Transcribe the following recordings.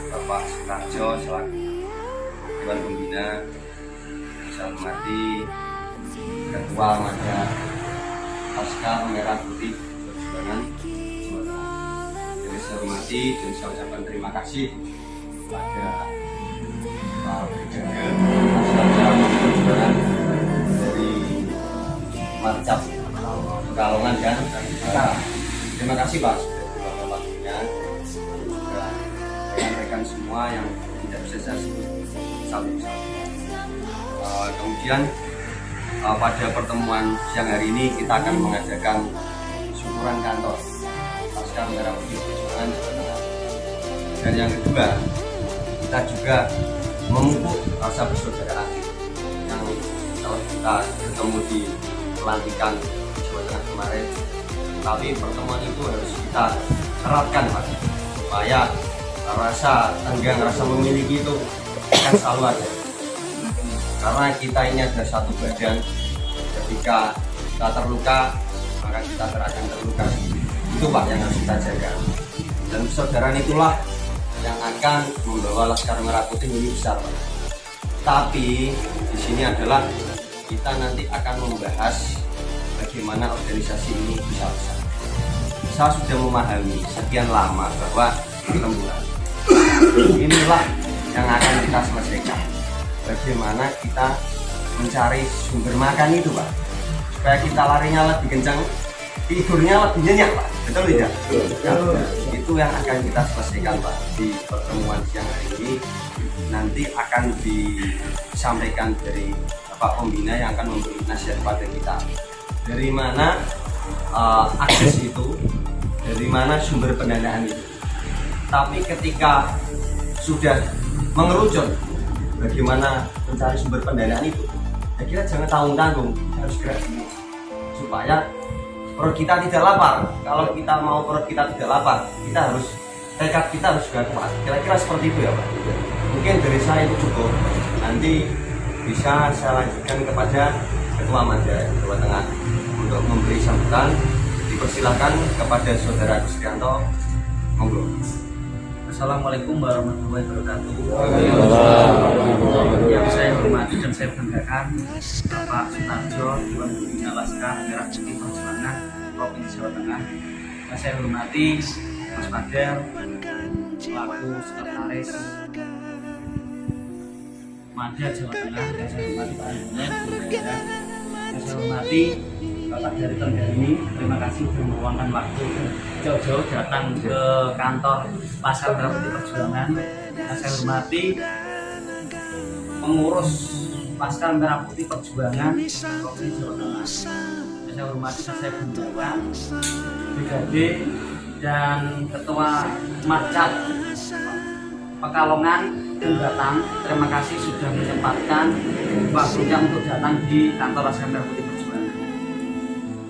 Bapak Sutarjo selaku Dewan Pembina, saya hormati Ketua Mada Pasca Merah Putih Perjuangan Jawa Tengah. Jadi saya hormati dan saya ucapkan terima kasih kepada Pak Penjaga Perjuangan dari Marcap Pekalongan dan terima kasih Pak sudah beberapa waktunya, juga rekan-rekan semua yang tidak bisa saya sebut satu-satu. Kemudian pada pertemuan siang hari ini kita akan mengadakan syukuran kantor Pasca Merah Putih Perjuangan Jawa Tengah. Dan yang kedua, kita juga memupuk rasa persaudaraan yang kalau kita ketemu di pelantikan Jawa Tengah kemarin. Tapi pertemuan itu harus kita eratkan Pak, supaya rasa tenggang, rasa memiliki itu akan selalu ada. Karena kita ini adalah satu badan. Ketika kita terluka, maka kita akan terluka. Itu Pak yang harus kita jaga. Dan persaudaraan itulah yang akan membawa Laskar Merah Putih ini besar Pak. Tapi di sini adalah kita nanti akan membahas bagaimana organisasi ini bisa besar. Saya sudah memahami sekian lama bahwa pertempuran inilah yang akan kita selesaikan. Bagaimana kita mencari sumber makan itu Pak, supaya kita larinya lebih kencang, tidurnya lebih nyenyak Pak, betul tidak? Itu yang akan kita selesaikan Pak di pertemuan siang hari ini. Nanti akan disampaikan dari Bapak Pembina yang akan memberi nasihat pada kita. Dari mana akses itu, dari mana sumber pendanaan itu. Tapi ketika sudah mengerucut bagaimana mencari sumber pendanaan itu, ya kita jangan tanggung-tanggung, harus gerak supaya perut kita tidak lapar. Kalau kita mau perut kita tidak lapar, kita harus tekad kita harus juga kuat. Kira-kira seperti itu ya Pak. Mungkin dari saya itu cukup. Nanti bisa saya lanjutkan kepada Ketua Mada Jawa Tengah untuk memberi sambutan. Dipersilakan kepada Saudara Gustianto, monggo. Assalamualaikum warahmatullahi wabarakatuh. Yang saya hormati dan saya banggakan Bapak Sutarjo, Dewan Pembina Laskar Merah Putih Perjuangan Provinsi Jawa Tengah. Yang saya hormati Mas Fadel selaku Sekretaris Mada Jawa Tengah. Yang saya hormati Pak Andonet, yang saya hormati Bapak dari Tenggarini, terima kasih sudah meluangkan waktu jauh-jauh datang ke kantor Pasca Merah Putih Perjuangan. Yang saya hormati pengurus Pasca Merah Putih Perjuangan Provinsi Jawa Tengah. Yang saya hormati dan saya banggakan Brigade dan Ketua Marcap Pekalongan dan datang. Terima kasih sudah menyempatkan waktunya untuk datang di kantor Pasca Merah Putih Perjuangan.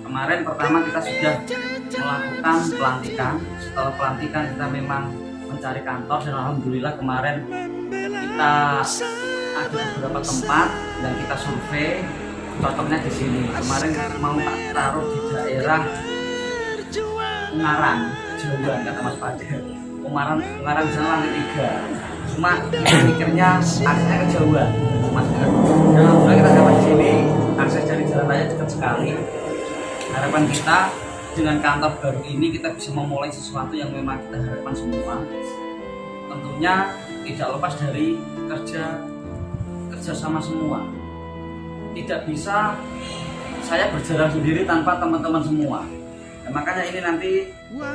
Kemarin pertama kita sudah melakukan pelantikan. Setelah pelantikan kita memang mencari kantor dan alhamdulillah kemarin kita ada beberapa tempat dan kita survei cocoknya di sini. Kemarin mau tak taruh di daerah Ungaran, Jawa kata Mas Fadel. Ungaran di sana lantai 3. Cuma kita mikirnya aksesnya ke Jawa, Mas Fadel. Dan alhamdulillah kita dapat di sini, akses dari jalan raya dekat sekali. Harapan kita dengan kantor baru ini kita bisa memulai sesuatu yang memang kita harapkan semua. Tentunya tidak lepas dari kerja sama semua. Tidak bisa saya berjalan sendiri tanpa teman-teman semua. Nah, makanya ini nanti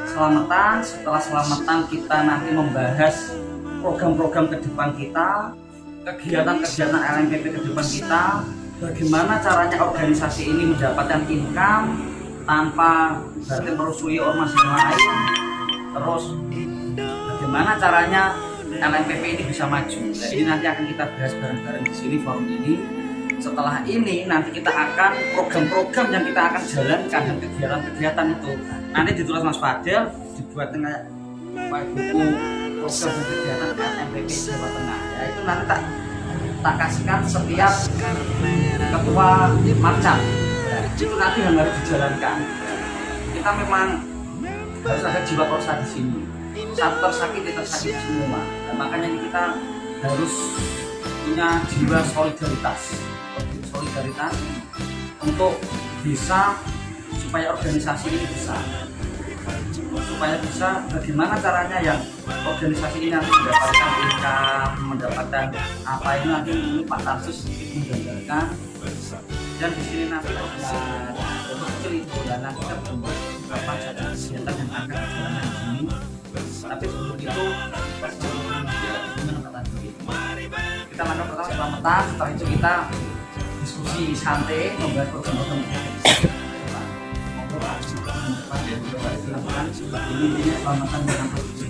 selamatan, setelah selamatan kita nanti membahas program-program ke depan kita, kegiatan-kegiatan LMPP ke depan kita, bagaimana caranya organisasi ini mendapatkan income tanpa berarti merusui ormas yang lain. Terus bagaimana caranya LMPP ini bisa maju. Nah, ini nanti akan kita bahas bareng-bareng di sini forum ini. Setelah ini nanti kita akan program-program yang kita akan jalankan dan kegiatan-kegiatan itu nanti ditulis Mas Fadel, dibuat dengan buku program dan kegiatan LMPP Jawa Tengah. Ya itu nanti tak kasihkan setiap ketua Marcap. Itu nanti yang harus dijalankan. Kita memang harus ada jiwa korsa di sini. Satu tersakiti semua. makanya kita harus punya jiwa solidaritas untuk bisa supaya organisasi ini besar, supaya bisa bagaimana caranya yang organisasi ini nanti mendapatkan income, mendapatkan apa ini nanti Pak Tarsus menggambarkan, dan di sini nanti ada untuk kecil itu dan nanti kita membuat beberapa kegiatan yang akan dijalankan di sini. Tapi sebelum itu kita langkah pertama selamatan, setelah itu kita diskusi santai membahas program-program ini intinya selamatan dengan produksi.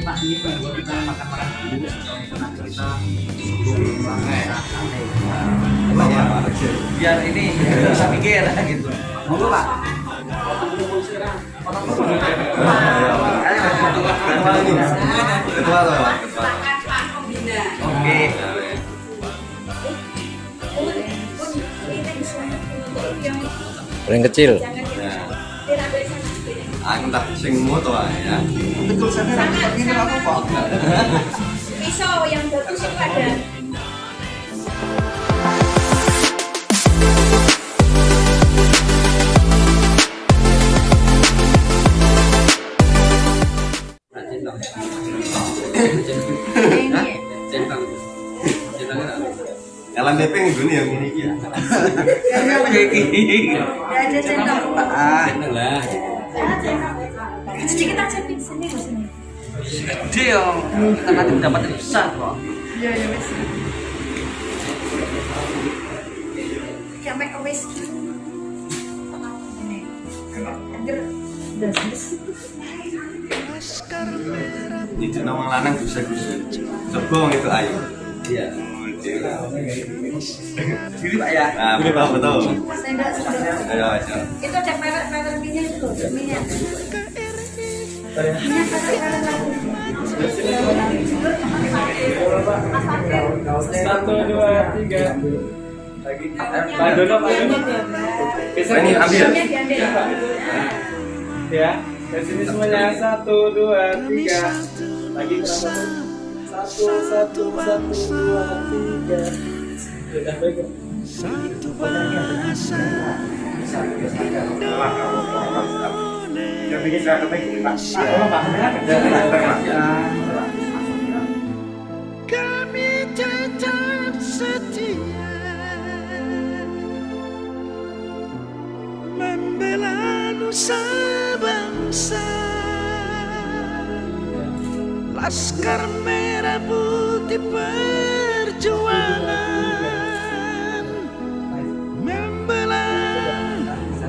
Pak, ini buat kita makan-makan dulu setelah kita biar ini bisa mikir gitu. Monggo Pak. Ketua tuh Pak. Oke. Paling kecil. Aku tak sing moto ya. Betul sana ini apa Pak? Pisau yang bagus itu ada. Jalan DP ngene ya ngene iki ya. Karena begini. Ya ada centang. Centang lah. Sedikit aja sini di sini. Gede ya. Kita nanti mendapat yang besar kok. Iya ya wes. Sampai ke wes. Ini. Agar das. Itu nama lanang bisa-bisa. Coba itu ayo. Iya. Gini Pak ya. Nah, betul. Sendok. Ayo aja. Itu ada pelet minyak itu, minyak. Satu, dua, tiga. Lagi. Pak Dono. Ini ambil. Ya. Dari sini semuanya. Satu, dua, tiga. Lagi berapa? Satu, dua, tiga. satu bahasa kami tetap setia membela nusa bangsa. Laskar Merah Putih Perjuangan membela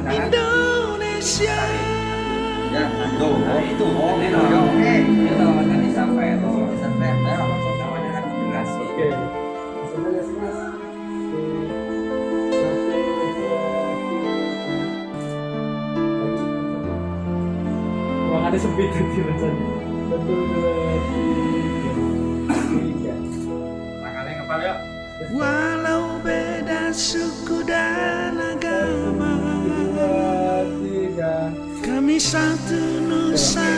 Indonesia. Ya, tuh, itu, Itu kan disampai tuh, sampai ayo kawannya kan generasi. Oke. Sebentar sih mas. Ruangannya sempit tadi rasanya. 1, 2, 3. Tangannya kepala yuk. Walau beda suku dan agama, 2, 3. kami satu nusa,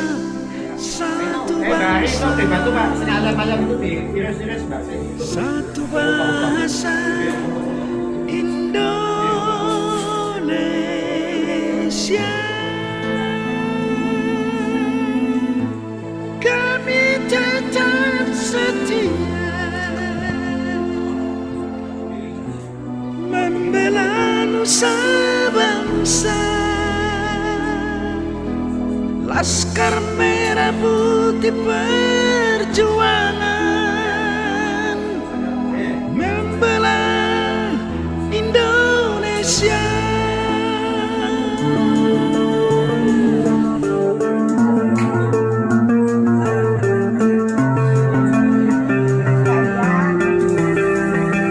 satu Nah itu bangsa, dibantu pak, sinyal ayam itu di virus mbak sih. satu bahasa Indonesia. Kami tetap setia membela nusa bangsa. Laskar Merah Putih Perjuangan membela Indonesia.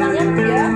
Kalian ya.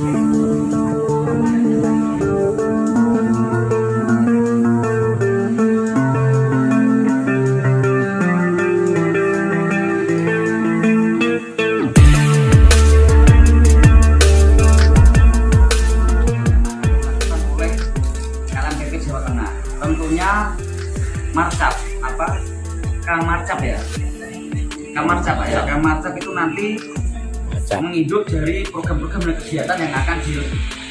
oleh LMPP Jawa Tengah. Tentunya Marcap Kamarcap ya. Kamarcap Pak ya. Kamarcap itu nanti menginduk dari program-program dan kegiatan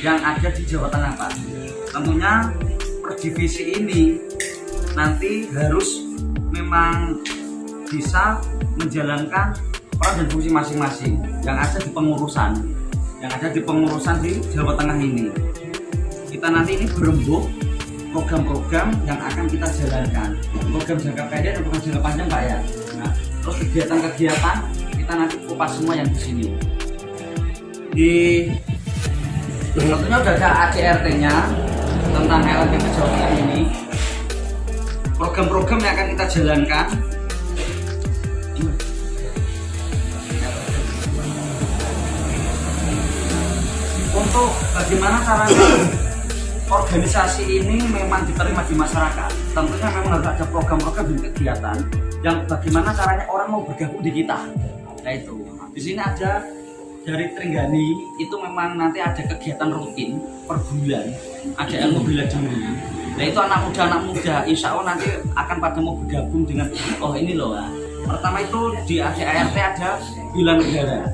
yang ada di Jawa Tengah Pak. Tentunya per divisi ini nanti harus memang bisa menjalankan peran dan fungsi masing-masing yang ada di pengurusan di Jawa Tengah ini. Kita nanti ini berembuk program-program yang akan kita jalankan, program jangka pendek dan program jangka panjang Pak ya. Nah, terus kegiatan-kegiatan kita nanti kupas semua yang di sini. Tentunya sudah ada ACRT-nya tentang LMPP Jawa Tengah ini. Program-program yang akan kita jalankan untuk bagaimana caranya organisasi ini memang diterima di masyarakat. Tentunya memang harus ada program-program dan kegiatan yang bagaimana caranya orang mau bergabung di kita. Nah itu, di sini ada dari Trenggani itu memang nanti ada kegiatan rutin per bulan, ada ilmu bela diri. Nah itu anak muda, insya Allah nanti akan pada mau bergabung dengan ini loh. Pertama itu di ACRT ada bela negara.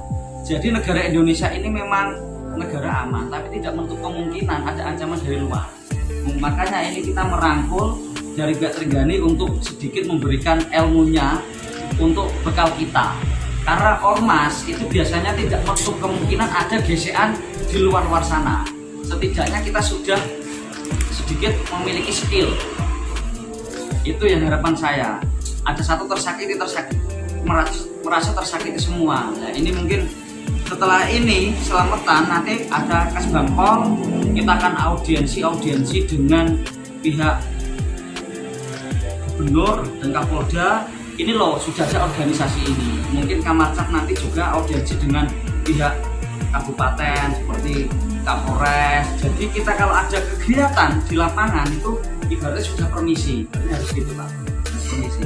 Jadi negara Indonesia ini memang negara aman, tapi tidak menutup kemungkinan ada ancaman dari luar. Makanya ini kita merangkul dari pihak Trenggani untuk sedikit memberikan ilmunya untuk bekal kita. Karena ormas itu biasanya tidak menutup kemungkinan ada gesekan di luar sana. Setidaknya kita sudah sedikit memiliki skill. Itu yang harapan saya. Ada satu tersakiti merasa tersakiti semua. Nah, ini mungkin setelah ini selamatan nanti ada Kasbangpol, kita akan audiensi dengan pihak gubernur dan Kapolda. Ini loh sudah ada organisasi ini. Mungkin Kamarcap nanti juga audiensi dengan pihak kabupaten seperti Kapolres. Jadi kita kalau ada kegiatan di lapangan itu ibaratnya sudah permisi. Ini harus gitu Pak, permisi.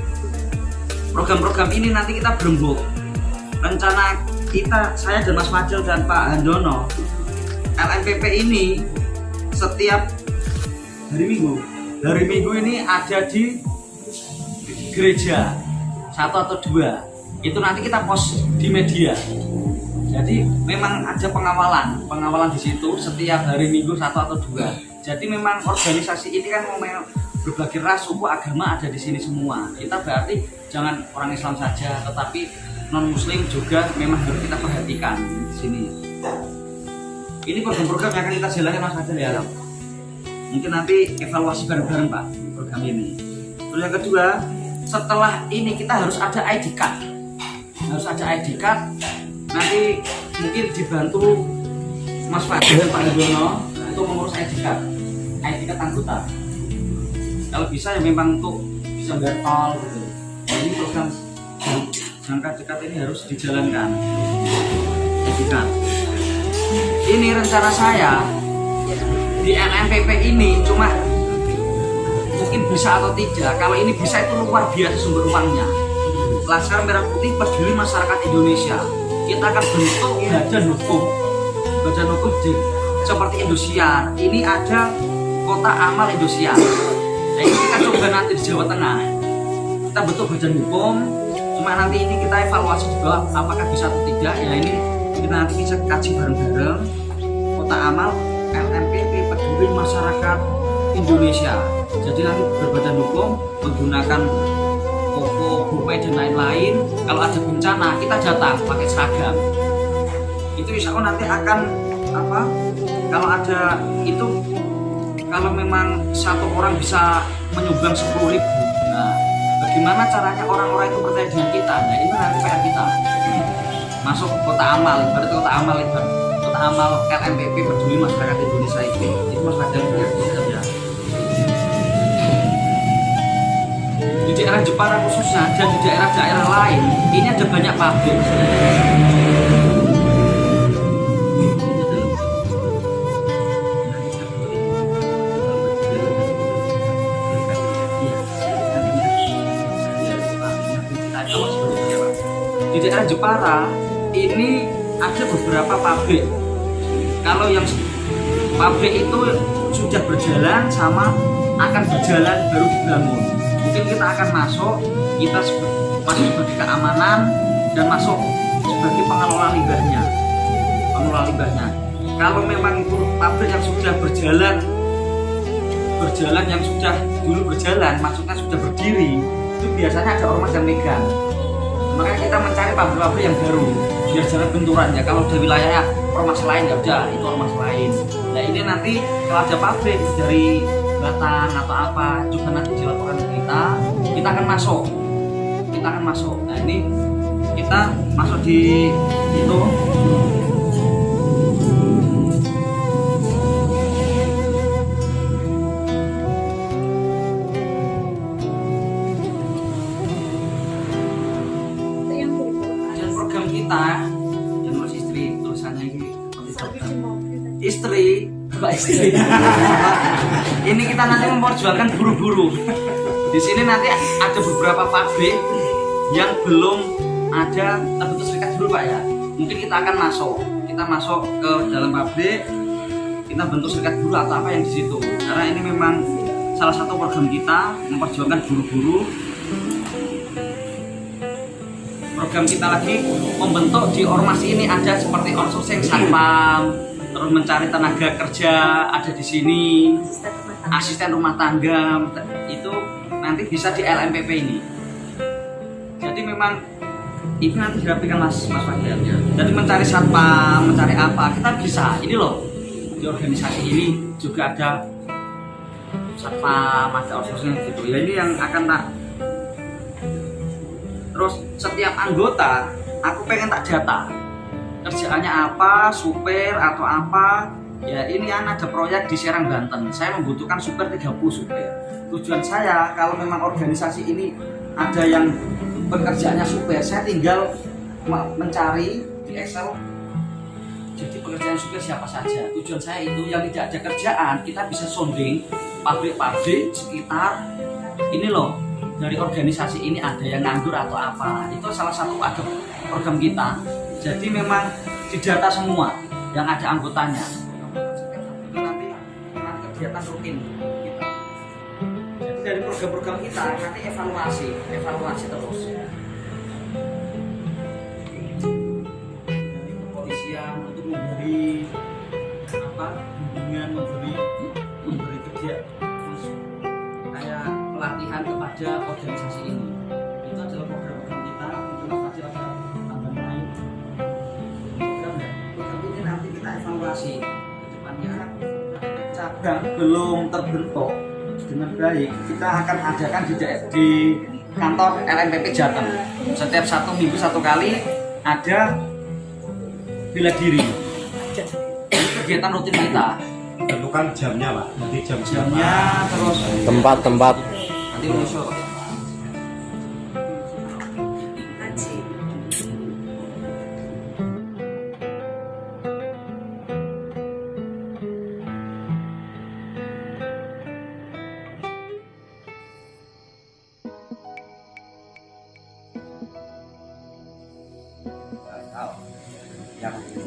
Program-program ini nanti kita berembuk. Rencana kita, saya dan Mas Fadil dan Pak Handono, LMPP ini setiap hari Minggu ini ada di gereja 1 atau 2. Itu nanti kita post di media. Jadi memang ada pengawalan di situ setiap hari Minggu 1 atau 2. Jadi memang organisasi ini kan berbagai ras, suku, agama ada di sini semua. Kita berarti jangan orang Islam saja, tetapi non Muslim juga memang harus kita perhatikan di sini. Ini program-program yang akan kita jalankan Mas Fadil ya. Mungkin nanti evaluasi bareng-bareng Pak program ini. Terus yang kedua, setelah ini kita harus ada ID card. Nanti mungkin dibantu Mas Fadil dan Pak Handono untuk mengurus ID card anggota. Kalau bisa ya memang untuk bisa bayar tol gitu. Nah, ini program jangka dekat ini harus dijalankan. ID card. Ini rencana saya di LMPP ini cuma mungkin bisa atau tidak. Kalau ini bisa itu luar biasa sumber uangnya. Laskar Merah Putih Peduli Masyarakat Indonesia. Kita akan bentuk badan hukum seperti Indosiar. Ini ada Kota Amal Indosiar. Nah, ini kita coba nanti di Jawa Tengah. Kita bentuk badan hukum. Cuma nanti ini kita evaluasi juga apakah bisa atau tidak. Ya ini kita nanti bisa kaji bareng-bareng. Kota Amal LMPP Peduli Masyarakat Indonesia. Jadi nanti berbadan hukum menggunakan Koko, Gopay dan lain-lain. Kalau ada bencana kita datang pakai seragam. Itu insya Allah nanti akan kalau ada itu, kalau memang satu orang bisa menyumbang 10.000. Nah, bagaimana caranya orang-orang itu percaya dengan kita? Nah, ini nanti PR kita. Masuk Kota Amal, berarti Kota Amal LMPP Peduli Masyarakat Indonesia itu Mas Fadil ya. Di daerah Jepara khususnya dan di daerah-daerah lain ini ada banyak pabrik. di daerah Jepara ini ada beberapa pabrik. Kalau yang pabrik itu sudah berjalan sama akan berjalan baru dibangun. Mungkin kita akan masuk, kita masuk sebagai keamanan dan masuk sebagai pengelola limbahnya. Kalau memang itu pabrik yang sudah berjalan yang sudah dulu berjalan, maksudnya sudah berdiri, itu biasanya ada ormas yang megang. Makanya kita mencari pabrik-pabrik yang baru biar jalan benturannya. Kalau di wilayahnya ormas lain ya udah itu ormas lain. Nah ini nanti kalau ada pabrik dari Batan atau apa juga nanti dilaporkan ke kita akan masuk. Nah ini kita masuk di itu. Program kita yang harus istri tulisannya ini istri Mbak istri. Ini kita nanti memperjuangkan buru-buru. Di sini nanti ada beberapa pabrik yang belum ada terbentuk serikat dulu Pak ya. Mungkin kita akan masuk ke dalam pabrik, kita bentuk serikat buruh atau apa yang di situ. Karena ini memang salah satu program kita memperjuangkan buru-buru. Program kita lagi membentuk di ormas ini ada seperti outsourcing satpam, terus mencari tenaga kerja ada di sini, asisten rumah tangga itu nanti bisa di LMPP ini. Jadi memang itu nanti dirapikan Mas Fajar. Jadi mencari satpam, mencari apa kita bisa. Ini loh di organisasi ini juga ada satpam, ada outsourcing gitu. Ya ini yang akan tak. Terus setiap anggota, aku pengen tak data kerjaannya apa, supir atau apa. Ya ini ada proyek di Serang Banten. Saya membutuhkan supir 30 supir. Tujuan saya kalau memang organisasi ini ada yang pekerjaannya supir, saya tinggal mencari di Excel. Jadi pekerjaan supir siapa saja. Tujuan saya itu yang tidak ada kerjaan kita bisa sounding pabrik-pabrik sekitar ini loh. Dari organisasi ini ada yang nganggur atau apa, itu salah satu ada program kita. Jadi memang didata semua yang ada anggotanya. Itu nanti kegiatan rutin kita. Jadi dari program-program kita nanti evaluasi terus. Dari kepolisian untuk memberi bimbingan, memberi kerja kayak pelatihan kepada organisasi ini. Itu adalah program-program kita. Mungkin pasti ada tambahan lain. Program ini nanti kita evaluasi ke depannya. Cabang belum terbentuk dengan baik, kita akan adakan di kantor LMPP Jateng. Setiap 1 minggu 1 kali ada bela diri. Ini kegiatan rutin kita. Tentukan jamnya Pak, nanti Jamnya terus tempat nanti musuh.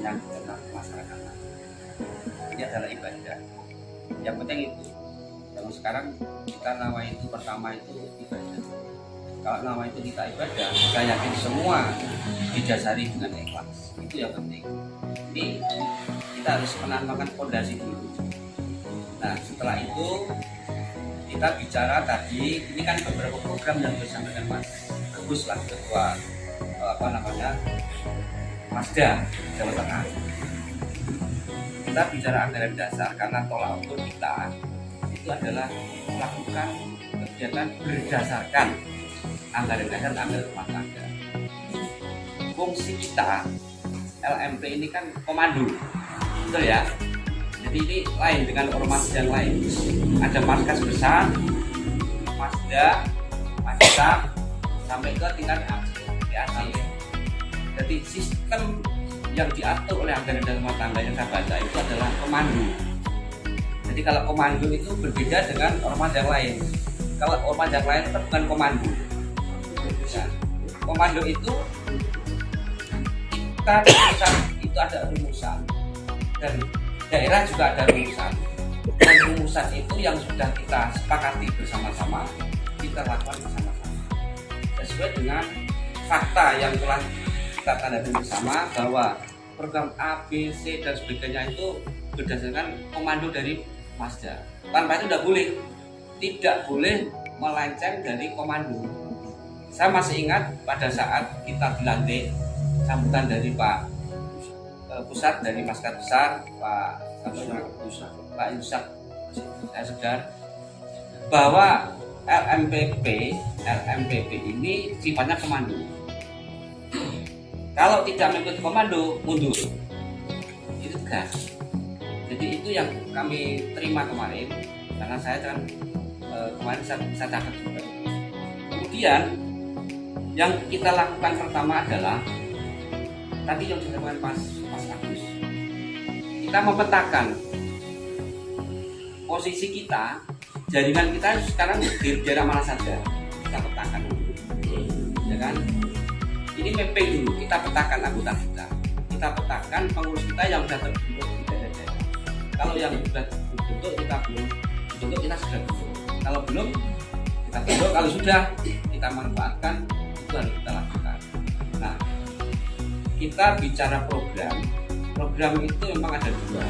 yang tentang masyarakat ini adalah ibadah. Yang penting itu. Yang sekarang kita nama itu pertama itu ibadah. Kalau nama itu kita ibadah, saya yakin semua didasari dengan ikhlas. Itu yang penting. Ini kita harus menanamkan fondasi dulu. Nah setelah itu kita bicara tadi, ini kan beberapa program yang disampaikan Mas Agus lah ketua Masda Jawa Tengah. Kita bicara anggaran dasar karena tolak ukur kita itu adalah melakukan kegiatan berdasarkan anggaran dasar dan anggaran rumah tangga. Fungsi kita LMP ini kan komando, betul ya? Jadi ini lain dengan ormas yang lain. Ada markas besar, Masda, Masda, sampai ke tingkat ACC. Jadi sistem yang diatur oleh anggaran dan rumah tangga yang saya baca itu adalah komando. Jadi kalau komando itu berbeda dengan ormas yang lain. Kalau ormas yang lain itu bukan komando. Nah, komando itu kita di pusat itu ada rumusan dan daerah juga ada rumusan, dan rumusan itu yang sudah kita sepakati bersama-sama, kita lakukan bersama-sama sesuai dengan fakta yang telah kita tandai bersama bahwa program A, B, C dan sebagainya itu berdasarkan komando dari Masda. Tanpa itu tidak boleh melenceng dari komando. Saya masih ingat pada saat kita dilantik sambutan dari Pak Pusat dari Maskad Besar, Pak Yusak, saya sedar bahwa LMPP ini sifatnya komando. Kalau tidak mengikuti komando, mundur. Itu gas. Jadi itu yang kami terima kemarin, karena saya kan kemarin saya catat juga. Kemudian yang kita lakukan pertama adalah tadi yang dilakukan Mas Agus. Kita memetakan posisi kita, jaringan kita sekarang di daerah mana saja. Kita petakan, ya kan? Ini mapping dulu, kita petakan anggota kita petakan pengurus kita yang sudah terbentuk di daerah-daerah. Kalau yang sudah terbentuk kita belum terbentuk, kita sudah bentuk. Kalau belum kita bentuk, kalau sudah kita manfaatkan, itu harus kita lakukan. Nah, kita bicara program itu memang ada dua,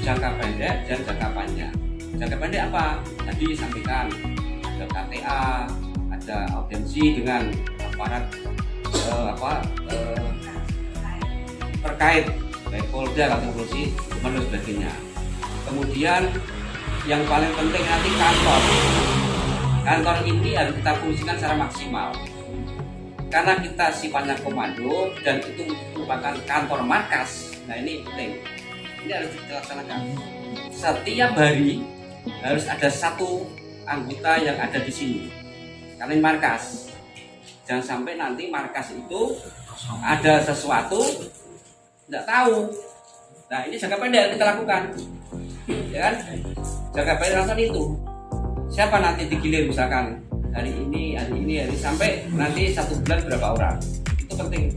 jangka pendek dan jangka panjang. Jangka pendek apa? Tadi sampaikan ada KTA, ada audiensi dengan aparat terkait baik Polda atau polisi dan sebagainya. Kemudian yang paling penting nanti kantor ini harus kita fungsikan secara maksimal karena kita sifatnya komando dan itu merupakan kantor markas. Nah ini penting, ini harus dilaksanakan. Setiap hari harus ada satu anggota yang ada di sini karena ini markas. Jangan sampai nanti markas itu ada sesuatu tidak tahu. Nah ini jangka pendek kita lakukan, ya kan? Jangka pendek lakukan itu. Siapa nanti digilir misalkan hari ini sampai nanti 1 bulan berapa orang, itu penting.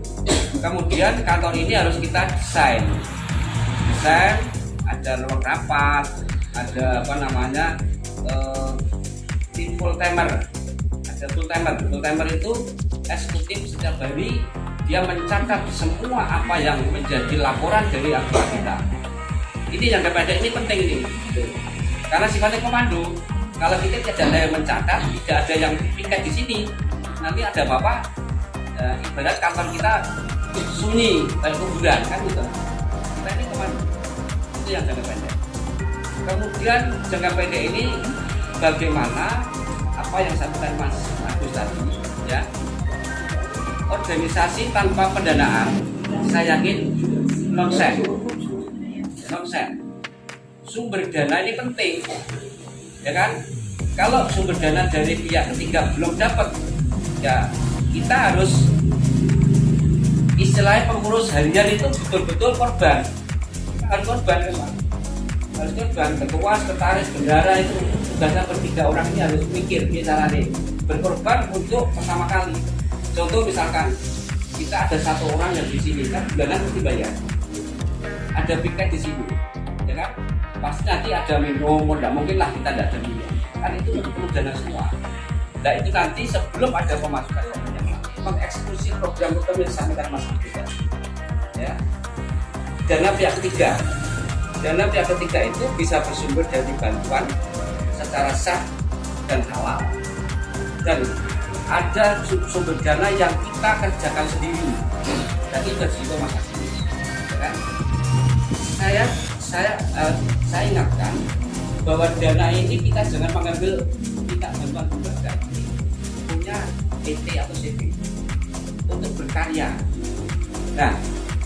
Kemudian kantor ini harus kita desain, ada ruang rapat, ada tim full timer. Full timer itu eksekutif setiap hari dia mencatat semua apa yang menjadi laporan dari anggota kita. Ini yang pendek ini penting ini, karena sifatnya komando. Kalau kita tidak ada yang mencatat, tidak ada yang piket di sini, nanti ada bapak ibarat kantor kita sunyi kayak kuburan kan gitu. Kita ini komando, itu yang jangka pendek. Kemudian jangka pendek ini bagaimana apa yang sampaikan Mas Agus tadi, ya, organisasi tanpa pendanaan saya yakin nonsen. Sumber dana ini penting, ya kan? Kalau sumber dana dari pihak ketiga belum dapat, ya kita harus istilahnya pengurus harian itu betul-betul korban, harus korban. Ketua, sekretaris, bendara itu tugasnya bertiga orang ini harus mikir cara nih berkorban untuk pertama kali. Contoh misalkan kita ada satu orang yang di sini kan bulanan mesti bayar, ada piket di sini, ya kan? Pasti nanti ada minum, tidak mungkin lah kita tidak ada minum, kan itu perlu dana semua. Nah itu nanti sebelum ada pemasukan mengeksekusi program yang disampaikan Mas Agus, ya. Dana pihak ketiga. Dana pihak ketiga itu bisa bersumber dari bantuan secara sah dan halal, dan ada sumber dana yang kita kerjakan sendiri. Dan itu juga Mas Agus, ya kan? Saya ingatkan bahwa dana ini kita jangan mengambil kita bantuan lembaga, punya PT atau CV untuk berkarya. Nah,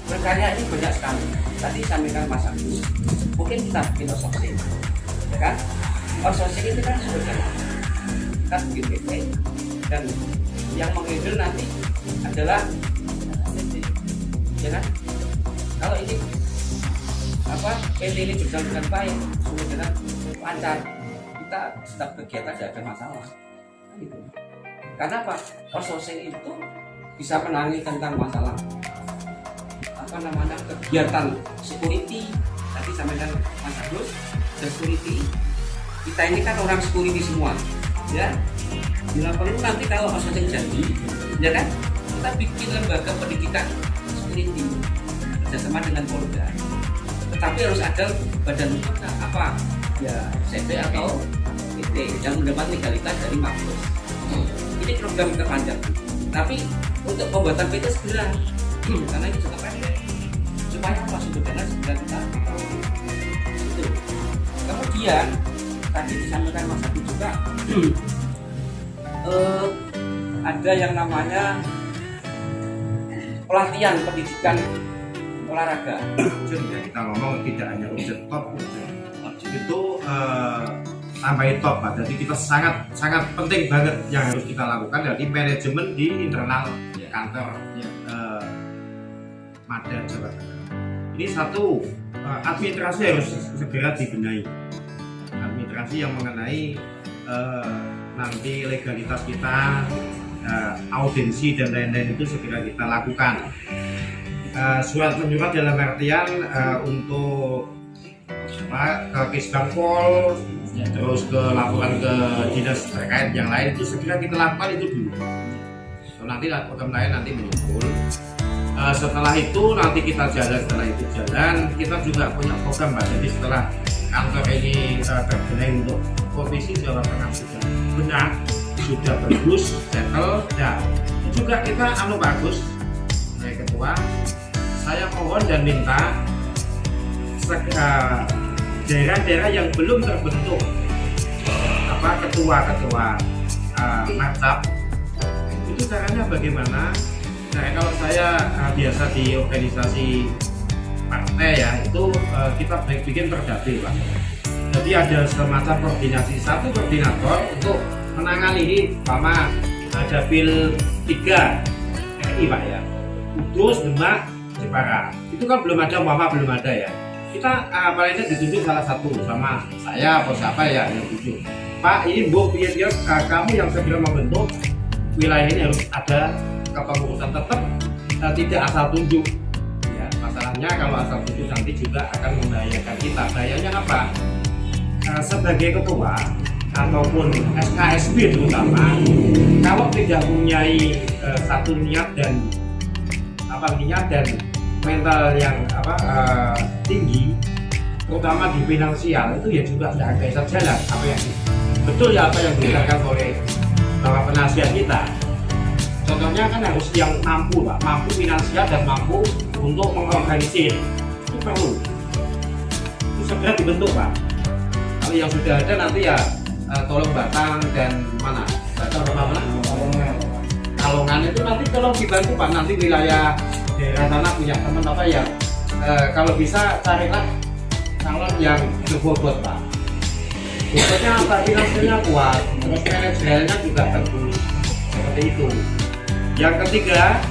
berkarya ini banyak sekali. Tadi sampaikan Mas Agus, mungkin kita bikin outsourcing, ya kan? Outsourcing itu kan sudah kan bikin PT, dan yang menghandle nanti adalah PT, ya kan? Kalau ini PT ini berjalan dengan baik, sudah dengan lancar, kita tetap kegiatan tidak ada masalah, gitu. Karena apa? Outsourcing itu bisa menangani tentang masalah apa namanya kegiatan security tadi sampaikan Mas Agus dan security. Kita ini kan orang security semua, ya. Bila perlu nanti kalau Mas Aceh jadi, ya kan, kita bikin lembaga pendidikan security kerjasama dengan Polda. Tetapi harus ada badan hukum apa? Ya, CP atau PT yang mendapat legalitas dari Mabes. Ini program terpanjang. Tapi untuk pembuatan PT segera, karena itu juga pendek. Supaya apa sebetulnya segera kita itu. Kemudian tadi disampaikan Mas Agus juga ada yang namanya pelatihan pendidikan olahraga. Ya, kita ngomong tidak hanya objek top, objek itu tambahin top Pak. Jadi kita sangat penting banget yang harus kita lakukan dari manajemen di internal kantor Mada Jawa Tengah. Ini satu, administrasi harus segera dibenahi. Administrasi yang mengenai nanti legalitas kita, audiensi dan lain-lain itu segera kita lakukan. Surat menyurat dalam artian untuk ke Kisbangpol, terus ke laporan ke dinas terkait yang lain itu segera kita lakukan itu dulu. Nanti program lain nanti menyusul. Setelah itu nanti kita jalan, kita juga punya program Pak. Jadi setelah kantor ini terbenahi untuk provinsi Jawa Tengah sudah benar, sudah bagus, settle, dan juga kita bagus. Saya ketua, saya mohon dan minta daerah-daerah yang belum terbentuk ketua martab itu caranya bagaimana? Nah, kalau saya biasa di organisasi partai ya itu kita bikin perdapil Pak. Jadi ada semacam koordinasi, satu koordinator untuk menangani ini ada pil 3 RI Pak ya, Kudus, Demak, Jepara. Itu kan belum ada ya. Kita palingnya ditunjuk salah satu sama saya atau siapa ya yang ditunjuk. Pak, ini biar kamu yang segera membentuk wilayah ini harus ada kepengurusan tetap, tidak asal tunjuk. Ya, masalahnya kalau asal tunjuk nanti juga akan membahayakan kita. Bahayanya apa? Sebagai ketua ataupun SKSB terutama, kalau tidak mempunyai satu niat dan mental yang tinggi, terutama di finansial itu ya juga tidak akan bisa jalan. Betul ya apa yang dikatakan oleh Bapak penasihat kita. Contohnya kan harus yang mampu Pak, mampu finansial dan mampu untuk mengorganisir. Itu perlu. Itu segera dibentuk Pak. Kalau yang sudah ada nanti ya tolong Batang dan mana? Batang mana? Kalongan itu nanti tolong dibantu Pak. Nanti wilayah daerah sana punya teman ya. Kalau bisa carilah calon yang berbobot Pak. Bobotnya apa? Finansialnya kuat, terus manajernya juga bagus. Seperti itu. Yang ketiga,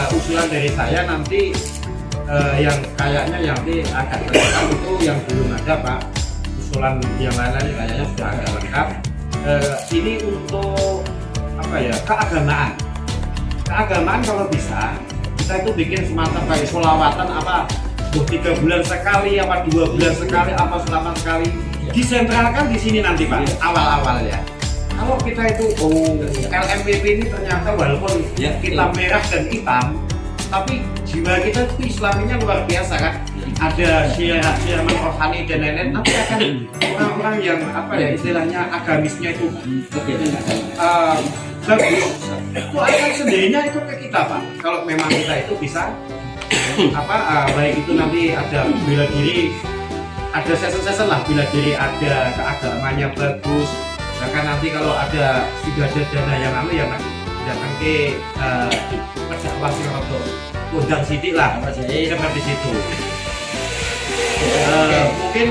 usulan dari saya nanti yang kayaknya nanti agak lengkap itu yang belum ada Pak. Usulan yang lain-lain kayaknya sudah agak lengkap. Ini untuk keagamaan. Keagamaan kalau bisa kita itu bikin semacam kayak sholawatan 3 bulan sekali, 2 bulan sekali, selama sekali. Disentralkan di sini nanti Pak, awal-awal ya. Kalau kita itu LMPP ini ternyata walaupun kita merah dan hitam, tapi jiwa kita itu Islaminya luar biasa kan. Ada siraman rohani dan lain-lain, tapi akan orang-orang yang istilahnya agamisnya itu bagus. Itu akan sendirinya itu ke kita Pak. Kalau memang kita itu bisa baik itu nanti ada bela diri, ada season lah bela diri, ada keagamaannya bagus. Bahkan nanti kalau sudah ada dana yang datang ke pedakwah atau kondang sidik lah seperti situ. Mungkin